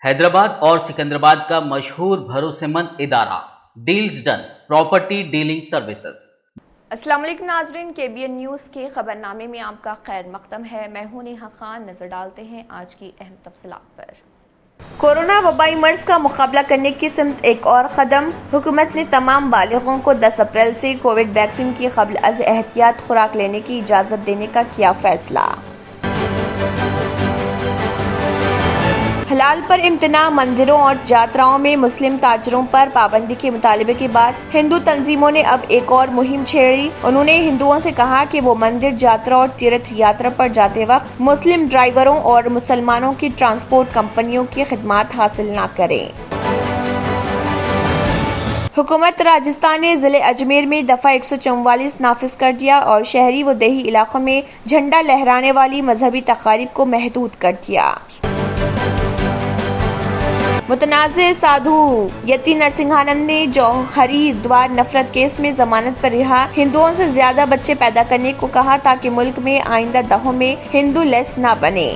حیدرآباد اور سکندرآباد کا مشہور بھروسے مند ادارہ deals done property dealing services. السلام علیکم ناظرین، KBN نیوز کے خبرنامے میں آپ کا خیر مقدم ہے۔ میں ہوں نیہا خان۔ نظر ڈالتے ہیں آج کی اہم تفصیلات پر۔ کورونا وبائی مرض کا مقابلہ کرنے کی سمت ایک اور قدم۔ حکومت نے تمام بالغوں کو 10 اپریل سے کووڈ ویکسین کی قبل از احتیاط خوراک لینے کی اجازت دینے کا کیا فیصلہ۔ حلال پر امتناع، مندروں اور جاتراؤں میں مسلم تاجروں پر پابندی کے مطالبے کے بعد ہندو تنظیموں نے اب ایک اور مہم چھیڑی۔ انہوں نے ہندوؤں سے کہا کہ وہ مندر، جاترا اور تیرتھ یاترا پر جاتے وقت مسلم ڈرائیوروں اور مسلمانوں کی ٹرانسپورٹ کمپنیوں کی خدمات حاصل نہ کریں۔ حکومت راجستھان نے ضلع اجمیر میں دفعہ 144 نافذ کر دیا اور شہری و دیہی علاقوں میں جھنڈا لہرانے والی مذہبی تقاریب کو محدود کر دیا۔ متنازع سادھو یتی نرسنگھانند نے جوہری دوار نفرت کیس میں ضمانت پر رہا ہندوؤں سے زیادہ بچے پیدا کرنے کو کہا تاکہ ملک میں آئندہ دہوں میں ہندو لیس نہ بنے۔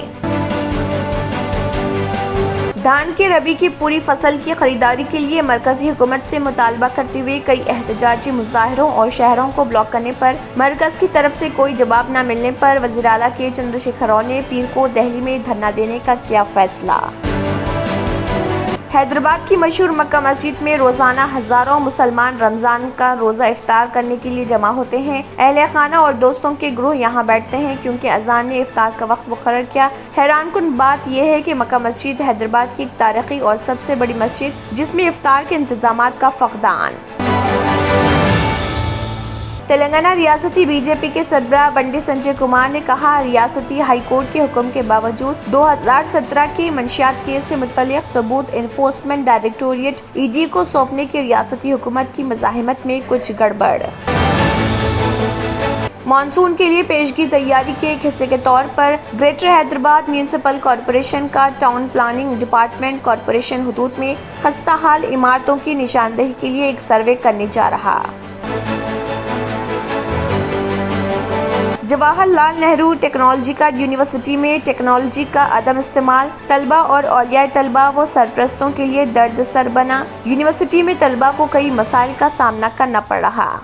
دھان کے ربی کی پوری فصل کی خریداری کے لیے مرکزی حکومت سے مطالبہ کرتے ہوئے کئی احتجاجی مظاہروں اور شہروں کو بلاک کرنے پر مرکز کی طرف سے کوئی جواب نہ ملنے پر وزیر اعلیٰ کے چندر شیکھر راؤ نے پیر کو دہلی میں دھرنا دینے کا کیا فیصلہ۔ حیدرآباد کی مشہور مکہ مسجد میں روزانہ ہزاروں مسلمان رمضان کا روزہ افطار کرنے کے لیے جمع ہوتے ہیں۔ اہل خانہ اور دوستوں کے گروہ یہاں بیٹھتے ہیں کیونکہ اذان نے افطار کا وقت مقرر کیا۔ حیران کن بات یہ ہے کہ مکہ مسجد حیدرآباد کی ایک تاریخی اور سب سے بڑی مسجد جس میں افطار کے انتظامات کا فقدان۔ تلنگانہ ریاستی BJP کے سربراہ بنڈی سنجے کمار نے کہا، ریاستی ہائی کورٹ کے حکم کے باوجود 2017 کے منشیات کیس سے متعلق ثبوت انفورسمنٹ ڈائریکٹوریٹ ED کو سونپنے کی ریاستی حکومت کی مزاحمت میں کچھ گڑبڑ۔ مانسون کے لیے پیشگی تیاری کے ایک حصے کے طور پر گریٹر حیدرآباد میونسپل کارپوریشن کا ٹاؤن پلاننگ ڈپارٹمنٹ کارپوریشن حدود میں خستہ حال عمارتوں کی نشاندہی کے لیے ایک سروے کرنے جا رہا۔ جواہر لال نہرو ٹیکنالوجیکل یونیورسٹی میں ٹیکنالوجی کا عدم استعمال طلبہ اور اولیاء طلبہ و سرپرستوں کے لیے درد سر بنا۔ یونیورسٹی میں طلبہ کو کئی مسائل کا سامنا کرنا پڑ رہا۔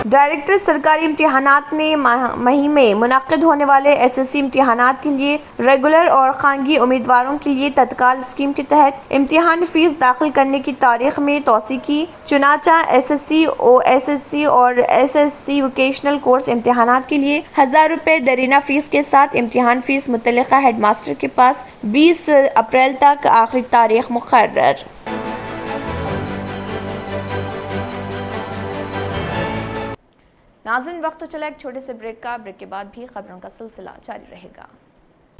ڈائریکٹر سرکاری امتحانات نے مئی میں منعقد ہونے والے SSC امتحانات کے لیے ریگولر اور خانگی امیدواروں کے لیے تتکال اسکیم کے تحت امتحان فیس داخل کرنے کی تاریخ میں توسیع کی۔ چنانچہ SSC OSSC اور SSC ووکیشنل کورس امتحانات کے لیے 1000 روپے دیرینہ فیس کے ساتھ امتحان فیس متعلقہ ہیڈ ماسٹر کے پاس 20 اپریل تک آخری تاریخ مقرر۔ ناظرین، وقت تو چلا ایک چھوٹے سے بریک کا۔ بریک کے بعد بھی خبروں کا سلسلہ جاری رہے گا۔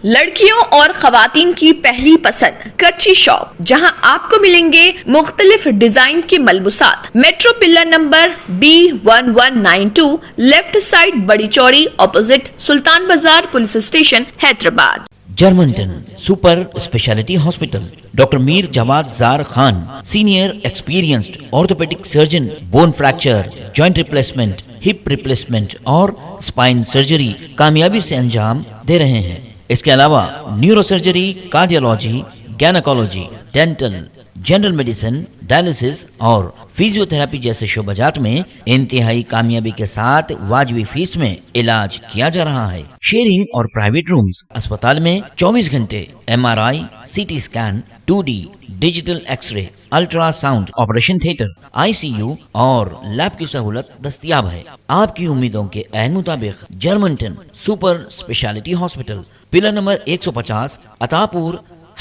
لڑکیوں اور خواتین کی پہلی پسند کچی شاپ، جہاں آپ کو ملیں گے مختلف ڈیزائن کے ملبوسات۔ Metro pillar number B1192 left side Badi Chowdi opposite Sultan Bazar police station Hyderabad. Germanten super specialty hospital, doctor Mir Jawad Zar Khan, senior experienced orthopaedic surgeon, bone fracture, joint replacement, hip replacement اور اسپائن سرجری کامیابی سے انجام دے رہے ہیں۔ اس کے علاوہ neuro surgery, cardiology, gynaecology, dental, general medicine, dialysis اور فزیو تھراپی جیسے شعبہ جات میں انتہائی کامیابی کے ساتھ واجبی فیس میں علاج کیا جا رہا ہے۔ شیئرنگ اور پرائیویٹ رومز، اسپتال میں 24 گھنٹے MRI، CT scan, 2D digital X ray, ultra sound, operation theatre, ICU اور لیب کی سہولت دستیاب ہے۔ آپ کی امیدوں کے عین مطابق Germanten super specialty hospital, pillar number 150، Attapur,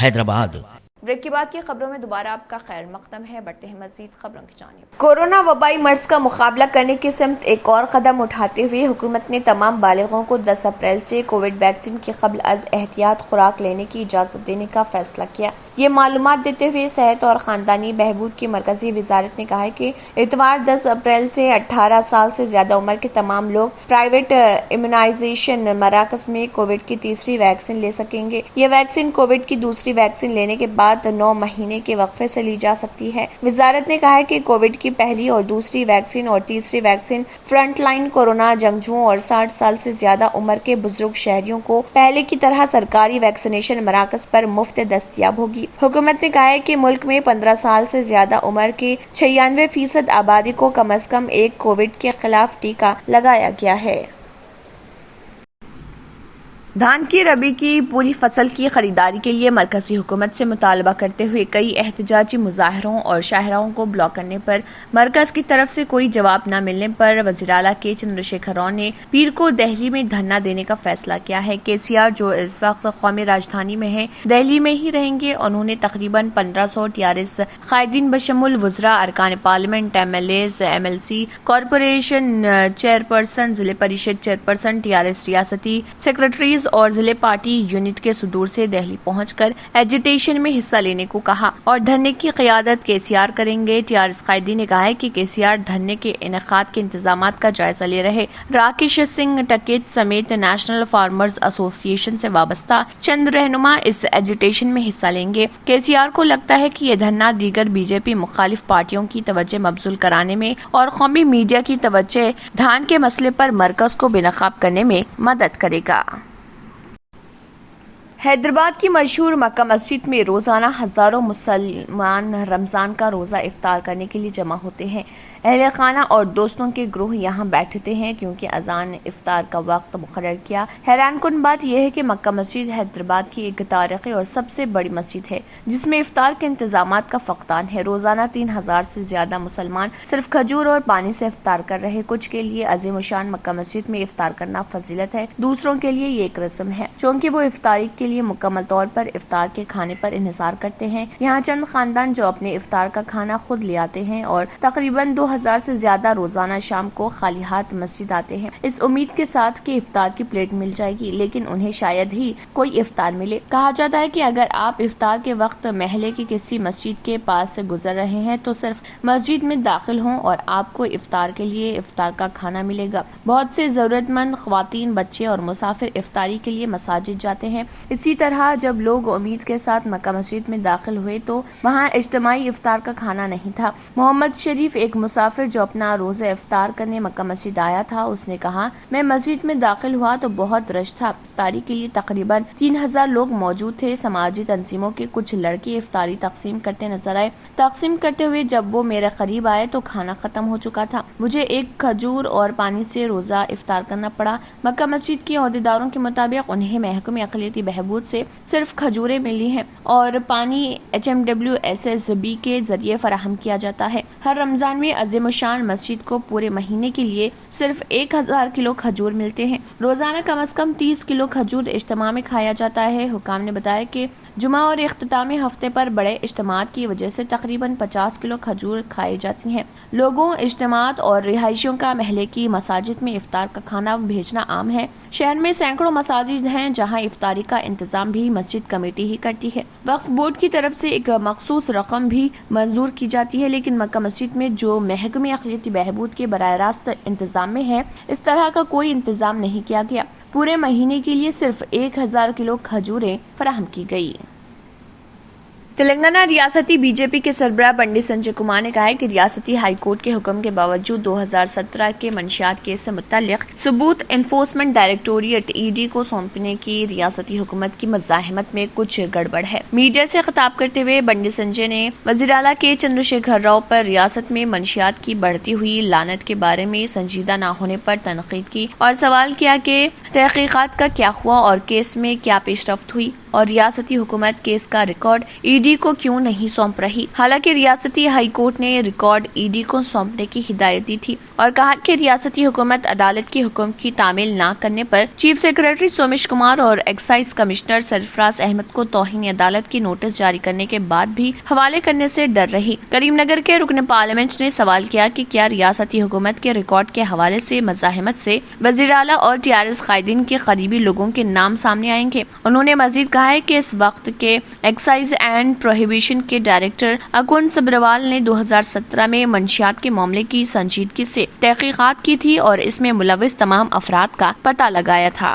Hyderabad. Break کے بعد کی خبروں میں دوبارہ آپ کا خیر مقدم ہے۔ بڑھتے ہیں مزید خبروں کی جانب۔ کورونا وبائی مرض کا مقابلہ کرنے کی سمت ایک اور قدم اٹھاتے ہوئے حکومت نے تمام بالغوں کو 10 اپریل سے کووڈ ویکسین کی قبل از احتیاط خوراک لینے کی اجازت دینے کا فیصلہ کیا۔ یہ معلومات دیتے ہوئے صحت اور خاندانی بہبود کی مرکزی وزارت نے کہا ہے کہ اتوار 10 اپریل سے 18 سال سے زیادہ عمر کے تمام لوگ پرائیویٹ امیونائزیشن مراکز میں کووڈ کی تیسری ویکسین لے سکیں گے۔ یہ ویکسین کووڈ کی دوسری ویکسین لینے کے بعد بعد 9 مہینے کے وقفے سے لی جا سکتی ہے۔ وزارت نے کہا ہے کہ کووڈ کی پہلی اور دوسری ویکسین اور تیسری ویکسین فرنٹ لائن کورونا جنگجوؤں اور 60 سال سے زیادہ عمر کے بزرگ شہریوں کو پہلے کی طرح سرکاری ویکسینیشن مراکز پر مفت دستیاب ہوگی۔ حکومت نے کہا ہے کہ ملک میں 15 سال سے زیادہ عمر کے 96% آبادی کو کم از کم ایک کووڈ کے خلاف ٹیکہ لگایا گیا ہے۔ دھان کی ربی کی پوری فصل کی خریداری کے لیے مرکزی حکومت سے مطالبہ کرتے ہوئے کئی احتجاجی مظاہروں اور شاہراہوں کو بلاک کرنے پر مرکز کی طرف سے کوئی جواب نہ ملنے پر وزیر اعلیٰ کے چندر شیکھر راؤ نے پیر کو دہلی میں دھرنا دینے کا فیصلہ کیا ہے۔ KCR جو اس وقت قومی راجدھانی میں ہے دہلی میں ہی رہیں گے۔ انہوں نے تقریباً 1500 TRS قائدین بشمول وزراء، ارکان parliament, MLAs، MLC، corporation chairperson, ضلع پریشد چیئرپرسن، TRS ریاستی سیکرٹریز اور ضلع پارٹی یونٹ کے صدور سے دہلی پہنچ کر ایجیٹیشن میں حصہ لینے کو کہا اور دھرنے کی قیادت KCR کریں گے۔ TRS قائدین نے کہا ہے کہ KCR دھرنے کے انعقاد کے انتظامات کا جائزہ لے رہے۔ راکیش سنگھ ٹکیت سمیت نیشنل فارمرز ایسوسی ایشن سے وابستہ چند رہنما اس ایجیٹیشن میں حصہ لیں گے۔ KCR کو لگتا ہے کہ یہ دھرنا دیگر BJP مخالف پارٹیوں کی توجہ مبذول کرانے میں اور قومی میڈیا کی توجہ دھان کے مسئلے پر مرکز کو بے نقاب کرنے میں مدد کرے گا۔ حیدرآباد کی مشہور مکہ مسجد میں روزانہ ہزاروں مسلمان رمضان کا روزہ افطار کرنے کے لیے جمع ہوتے ہیں۔ اہل خانہ اور دوستوں کے گروہ یہاں بیٹھتے ہیں کیونکہ اذان افطار کا وقت مقرر کیا۔ حیران کن بات یہ ہے کہ مکہ مسجد حیدرآباد کی ایک تاریخی اور سب سے بڑی مسجد ہے جس میں افطار کے انتظامات کا فقدان ہے۔ روزانہ 3000 سے زیادہ مسلمان صرف کھجور اور پانی سے افطار کر رہے۔ کچھ کے لیے عظیم الشان مکہ مسجد میں افطار کرنا فضیلت ہے، دوسروں کے لیے یہ ایک رسم ہے چونکہ وہ افطاری کے لیے مکمل طور پر افطار کے کھانے پر انحصار کرتے ہیں۔ یہاں چند خاندان جو اپنے افطار کا کھانا خود لے آتے ہیں اور تقریباً 2000 سے زیادہ روزانہ شام کو خالی ہاتھ مسجد آتے ہیں، اس امید کے ساتھ کہ افطار کی پلیٹ مل جائے گی، لیکن انہیں شاید ہی کوئی افطار ملے۔ کہا جاتا ہے کہ اگر آپ افطار کے وقت محلے کی کسی مسجد کے پاس سے گزر رہے ہیں تو صرف مسجد میں داخل ہوں اور آپ کو افطار کے لیے افطار کا کھانا ملے گا۔ بہت سے ضرورت مند خواتین، بچے اور مسافر افطاری کے لیے مساجد جاتے ہیں۔ اسی طرح جب لوگ امید کے ساتھ مکہ مسجد میں داخل ہوئے تو وہاں اجتماعی افطار کا کھانا نہیں تھا۔ محمد شریف ایک مسافر جو اپنا روزہ افطار کرنے مکہ مسجد آیا تھا، اس نے کہا میں مسجد میں داخل ہوا تو بہت رش تھا۔ افطاری کے لیے تقریباً 3000 لوگ موجود تھے۔ سماجی تنظیموں کے کچھ لڑکے افطاری تقسیم کرتے نظر آئے۔ تقسیم کرتے ہوئے جب وہ میرے قریب آئے تو کھانا ختم ہو چکا تھا۔ مجھے ایک کھجور اور پانی سے روزہ افطار کرنا پڑا۔ مکہ مسجد کے عہدیداروں کے مطابق انہیں محکمہ اقلیتی بہبود سے صرف کھجوریں ملی ہیں اور پانی HMWSSB کے ذریعے فراہم کیا جاتا ہے۔ ہر رمضان میں عظیم الشان مسجد کو پورے مہینے کے لیے صرف 1000 کلو کھجور ملتے ہیں۔ روزانہ کم از کم 30 کلو کھجور اجتماع میں کھایا جاتا ہے۔ حکام نے بتایا کہ جمعہ اور اختتامی ہفتے پر بڑے اجتماعات کی وجہ سے تقریباً 50 کلو کھجور کھائی جاتی ہیں۔ لوگوں، اجتماعات اور رہائشیوں کا محلے کی مساجد میں افطار کا کھانا بھیجنا عام ہے۔ شہر میں سینکڑوں مساجد ہیں جہاں افطاری کا انتظام بھی مسجد کمیٹی ہی کرتی ہے۔ وقف بورڈ کی طرف سے ایک مخصوص رقم بھی منظور کی جاتی ہے، لیکن مکہ مسجد میں جو محکمہ اقلیتی بہبود کے براہ راست انتظام میں ہے، اس طرح کا کوئی انتظام نہیں کیا گیا۔ پورے مہینے کے لیے صرف 1000 کلو کھجوریں فراہم کی گئی۔ تلنگانہ ریاستی BJP کے سربراہ پنڈت سنجے کمار نے کہا ہے کہ ریاستی ہائی کورٹ کے حکم کے باوجود 2017 کے منشیات کیس سے متعلق ثبوت انفورسمنٹ ڈائریکٹوریٹ ED کو سونپنے کی ریاستی حکومت کی مزاحمت میں کچھ گڑبڑ ہے۔ میڈیا سے خطاب کرتے ہوئے پنڈت سنجے نے وزیر اعلیٰ کے چندر شیکھر راؤ پر ریاست میں منشیات کی بڑھتی ہوئی لعنت کے بارے میں سنجیدہ نہ ہونے پر تنقید کی اور سوال کیا کہ تحقیقات کا کیا ہوا اور کیس میں کیا پیش رفت ہوئی اور ریاستی حکومت کیس کا ریکارڈ ED کو کیوں نہیں سونپ رہی۔ حالانکہ ریاستی ہائی کورٹ نے ریکارڈ ED کو سونپنے کی ہدایت دی تھی اور کہا کہ ریاستی حکومت عدالت کے حکم کی تعمیل نہ کرنے پر چیف سیکرٹری سومیش کمار اور ایکسائز کمشنر سرفراز احمد کو توہین عدالت کی نوٹس جاری کرنے کے بعد بھی حوالے کرنے سے ڈر رہی۔ کریم نگر کے رکن پارلیمنٹ نے سوال کیا کہ کیا ریاستی حکومت کے ریکارڈ کے حوالے سے مزاحمت سے وزیر اعلیٰ اور TRS قائدین کے قریبی لوگوں کے نام سامنے آئیں گے۔ انہوں نے مزید کہا ہے کہ اس وقت کے ایکسائز اینڈ پروہیبیشن کے ڈائریکٹر اکون سبروال نے 2017 میں منشیات کے معاملے کی سنجیدگی سے تحقیقات کی تھی اور اس میں ملوث تمام افراد کا پتہ لگایا تھا۔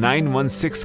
916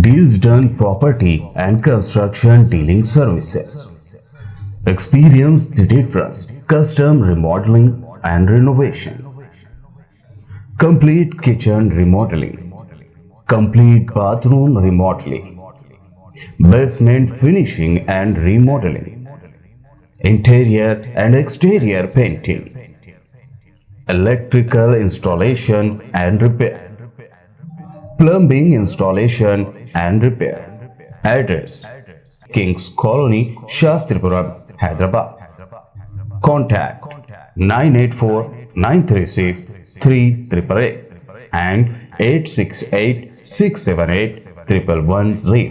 Deals Done Property and Construction Dealing Services. Experience the difference. Custom remodeling and renovation. Complete kitchen remodeling. Complete bathroom remodeling. Basement finishing and remodeling. Interior and exterior painting. Electrical installation and repair. Plumbing installation and repair. Address: Kings Colony, Shastripuram, Hyderabad. Contact 984-936-3888 and 868-678-1110.